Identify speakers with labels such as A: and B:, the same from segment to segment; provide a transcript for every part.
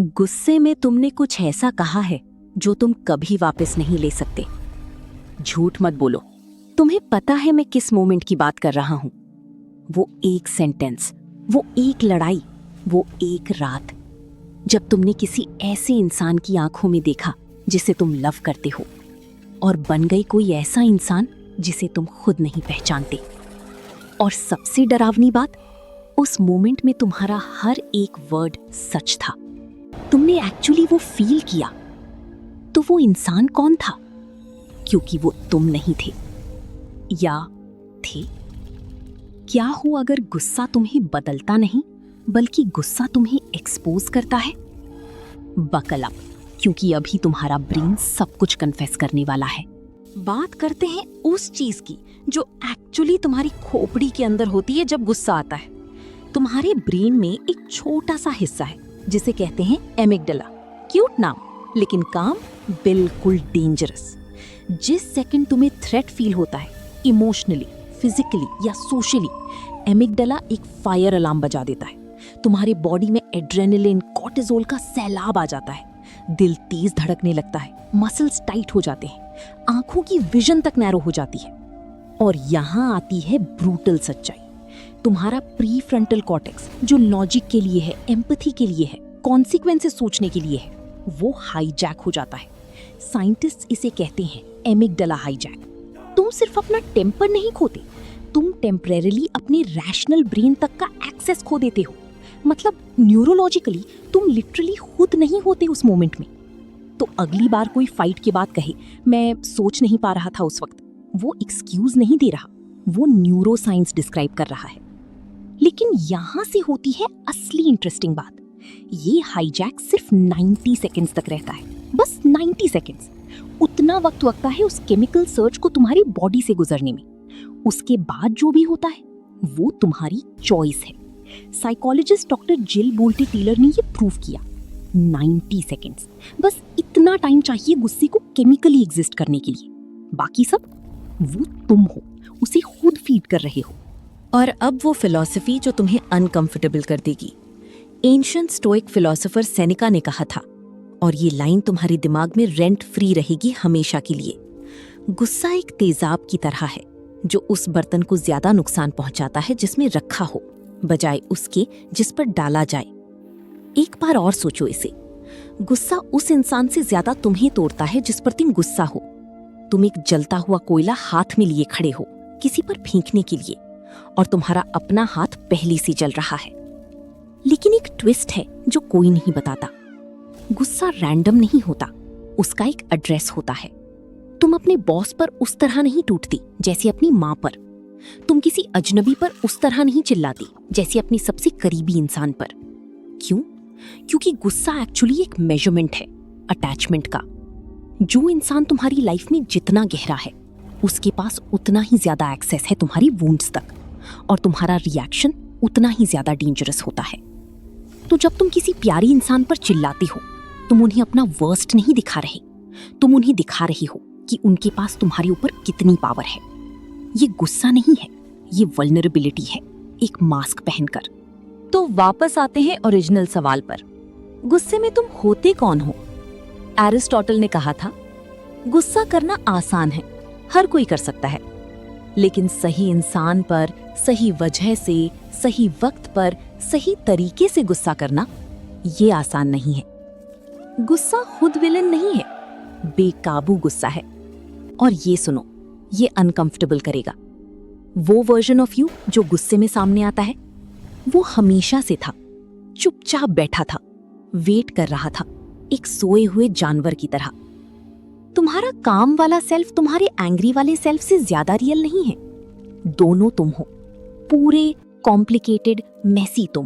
A: गुस्से में तुमने कुछ ऐसा कहा है जो तुम कभी वापस नहीं ले सकते। झूठ मत बोलो। तुम्हें पता है मैं किस मोमेंट की बात कर रहा हूं। वो एक सेंटेंस, वो एक लड़ाई, वो एक रात, जब तुमने किसी ऐसे इंसान की आंखों में देखा जिसे तुम लव करते हो, और बन गई कोई ऐसा इंसान जिसे तुम खुद नहीं पहचानते। और सबसे डरावनी बात, उस मोमेंट में तुम्हारा हर एक वर्ड सच था। तुमने एक्चुअली वो फील किया। तो वो इंसान कौन था? क्योंकि वो तुम नहीं थे, या थे? क्या हो अगर गुस्सा तुम्हें बदलता नहीं बल्कि गुस्सा तुम्हें एक्सपोज करता है? बकल अप, क्योंकि अभी तुम्हारा ब्रेन सब कुछ कन्फेस करने वाला है।
B: बात करते हैं उस चीज की जो एक्चुअली तुम्हारी खोपड़ी के अंदर होती है जब गुस्सा आता है। तुम्हारे ब्रेन में एक छोटा सा हिस्सा है जिसे कहते हैं एमिगडाला। क्यूट नाम, लेकिन काम बिल्कुल डेंजरस। जिस सेकंड तुम्हें थ्रेट फील होता है, इमोशनली, फिजिकली या सोशली, एमिगडाला एक फायर अलार्म बजा देता है। तुम्हारे बॉडी में एड्रेनलिन, कॉर्टिसोल का सैलाब आ जाता है। दिल तेज धड़कने लगता है, मसल्स टाइट हो जाते हैं, आंखों की विजन तक नैरो हो जाती है। और यहाँ आती है ब्रूटल सच्चाई। तुम्हारा प्री फ्रंटल कॉर्टेक्स, जो लॉजिक के लिए है, एम्पैथी के लिए है, कॉन्सिक्वेंसेस सोचने के लिए है, वो हाईजैक हो जाता है। साइंटिस्ट इसे कहते हैं एमिगडाला हाईजैक। तुम सिर्फ अपना टेम्पर नहीं खोते, तुम टेम्परेरीली अपने रैशनल ब्रेन तक का एक्सेस खो देते हो। मतलब न्यूरोलॉजिकली तुम लिटरली खुद नहीं होते उस मोमेंट में। तो अगली बार कोई फाइट के बाद कहे मैं सोच नहीं पा रहा था उस वक्त, वो एक्सक्यूज नहीं दे रहा, वो न्यूरो साइंस डिस्क्राइब कर रहा है। लेकिन यहां से होती है असली इंटरेस्टिंग बात। ये हाईजैक सिर्फ 90 सेकेंड्स तक रहता है, बस 90 सेकेंड्स। उतना वक्त लगता है उस केमिकल सर्च को तुम्हारी बॉडी से गुजरने में। उसके बाद जो भी होता है वो तुम्हारी चॉइस है। साइकोलॉजिस्ट डॉक्टर जिल बोल्टे टेलर ने ये प्रूव किया। 90 सेकेंड्स, बस इतना टाइम चाहिए गुस्से को केमिकली एग्जिस्ट करने के लिए। बाकी सब वो तुम हो, उसे खुद फीड कर रहे हो।
A: और अब वो फिलॉसफी जो तुम्हें अनकंफर्टेबल कर देगी। एंशिएंट स्टोइक फिलोसोफर सेनेका ने कहा था, और ये लाइन तुम्हारे दिमाग में रेंट फ्री रहेगी हमेशा के लिए। गुस्सा एक तेजाब की तरह है जो उस बर्तन को ज्यादा नुकसान पहुंचाता है जिसमें रखा हो, बजाय उसके जिस पर डाला जाए। एक बार और सोचो इसे। गुस्सा उस इंसान से ज्यादा तुम्हें तोड़ता है जिस पर तुम गुस्सा हो। तुम एक जलता हुआ कोयला हाथ में लिए खड़े हो किसी पर फेंकने के लिए, और तुम्हारा अपना हाथ पहले से जल रहा है। लेकिन एक ट्विस्ट है जो कोई नहीं बताता। गुस्सा रैंडम नहीं होता, उसका एक एड्रेस होता है। तुम अपने बॉस पर उस तरह नहीं टूटती जैसे अपनी माँ पर। तुम किसी अजनबी पर उस तरह नहीं चिल्लाती जैसे अपनी सबसे करीबी इंसान पर। क्यों? क्योंकि गुस्सा एक्चुअली एक मेजरमेंट है अटैचमेंट का। जो इंसान तुम्हारी लाइफ में जितना गहरा है, उसके पास उतना ही ज्यादा एक्सेस है तुम्हारी वुंड्स तक, और तुम्हारा रिएक्शन उतना ही ज्यादा डेंजरस होता है। तो जब तुम किसी प्यारी इंसान पर चिल्लाते हो, तुम उन्हें अपना वर्स्ट नहीं दिखा रहे, तुम उन्हें दिखा रहे हो कि उनके पास तुम्हारे ऊपर कितनी पावर है। ये गुस्सा नहीं है, ये वल्नरेबिलिटी है, एक मास्क पहनकर।
B: तो वापस आते हैं ओरिजिनल सवाल पर। गुस्से में तुम होते कौन हो? एरिस्टोटल ने कहा था, गुस्सा करना आसान है, हर कोई कर सकता है, लेकिन सही इंसान पर, सही वजह से, सही वक्त पर, सही तरीके से गुस्सा करना ये आसान नहीं है। गुस्सा खुद विलन नहीं है, बेकाबू गुस्सा है। और ये सुनो, ये अनकंफर्टेबल करेगा। वो वर्जन ऑफ यू जो गुस्से में सामने आता है, वो हमेशा से था, चुपचाप बैठा था, वेट कर रहा था, एक सोए हुए जानवर की तरह। तुम्हारा काम वाला सेल्फ तुम्हारे एंग्री वाले सेल्फ से ज्यादा रियल नहीं है। दोनों तुम हो, पूरे कॉम्प्लिकेटेड मेसी तुम।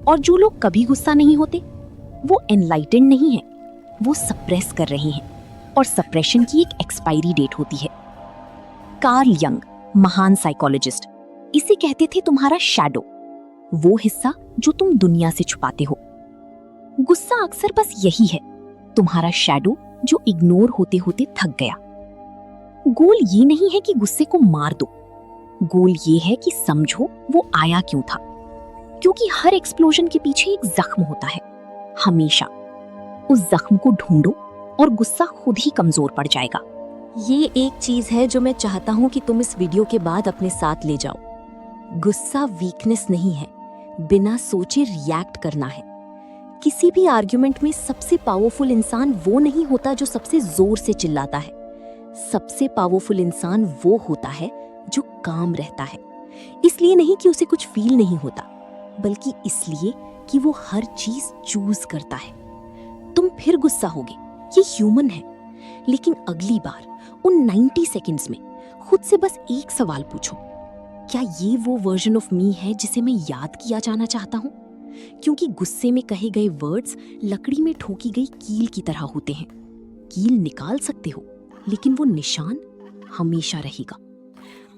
B: और जो लोग कभी गुस्सा नहीं होते, वो एनलाइटेंड नहीं है, वो सप्रेस कर रहे हैं, और सप्रेशन की एक एक्सपायरी डेट होती है। कार्ल यंग, महान साइकोलॉजिस्ट, इसे कहते थे तुम्हारा शैडो, वो हिस्सा जो तुम दुनिया से छुपाते हो। गुस्सा अक्सर बस यही है, तुम्हारा शैडो जो इग्नोर होते होते थक गया। गोल ये नहीं है कि गुस्से को मार दो, गोल ये है कि समझो वो आया क्यों था। क्योंकि हर एक्सप्लोजन के पीछे एक जख्म होता है, हमेशा। उस जख्म को ढूंढो और गुस्सा खुद ही कमजोर पड़ जाएगा।
A: ये एक चीज है जो मैं चाहता हूँ कि तुम इस वीडियो के बाद अपने साथ ले जाओ। गुस्सा वीकनेस नहीं है, बिना सोचे रिएक्ट करना है। किसी भी आर्ग्यूमेंट में सबसे पावरफुल इंसान वो नहीं होता जो सबसे जोर से चिल्लाता है। सबसे पावरफुल इंसान वो होता है जो काम रहता है। इसलिए नहीं कि उसे कुछ फील नहीं होता, बल्कि इसलिए कि वो हर चीज चूज करता है। तुम फिर गुस्सा होगे, ये ह्यूमन है। लेकिन अगली बार उन 90 सेकंड्स में खुद से बस एक सवाल पूछो, क्या ये वो वर्जन ऑफ मी है जिसे मैं याद किया जाना चाहता हूँ? क्योंकि गुस्से में कहे गए वर्ड्स लकड़ी में ठोकी गई कील की तरह होते हैं। कील निकाल सकते हो, लेकिन वो निशान हमेशा रहेगा।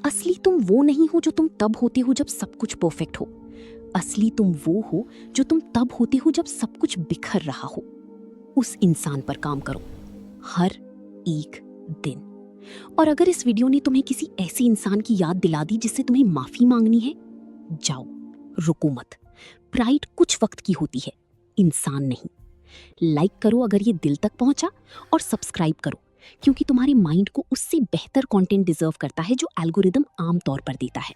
A: असली तुम वो नहीं हो जो तुम तब होते हो जब सब कुछ परफेक्ट हो। असली तुम वो हो जो तुम तब होते हो जब सब कुछ बिखर रहा हो। उस इंसान पर काम करो हर एक दिन। और अगर इस वीडियो ने तुम्हें किसी ऐसे इंसान की याद दिला दी जिससे तुम्हें माफी मांगनी है, जाओ, रुको मत। प्राइड कुछ वक्त की होती है, इंसान नहीं। लाइक करो अगर ये दिल तक पहुंचा, और सब्सक्राइब करो, क्योंकि तुम्हारे माइंड को उससे बेहतर कंटेंट डिजर्व करता है जो एल्गोरिदम आम तौर पर देता है।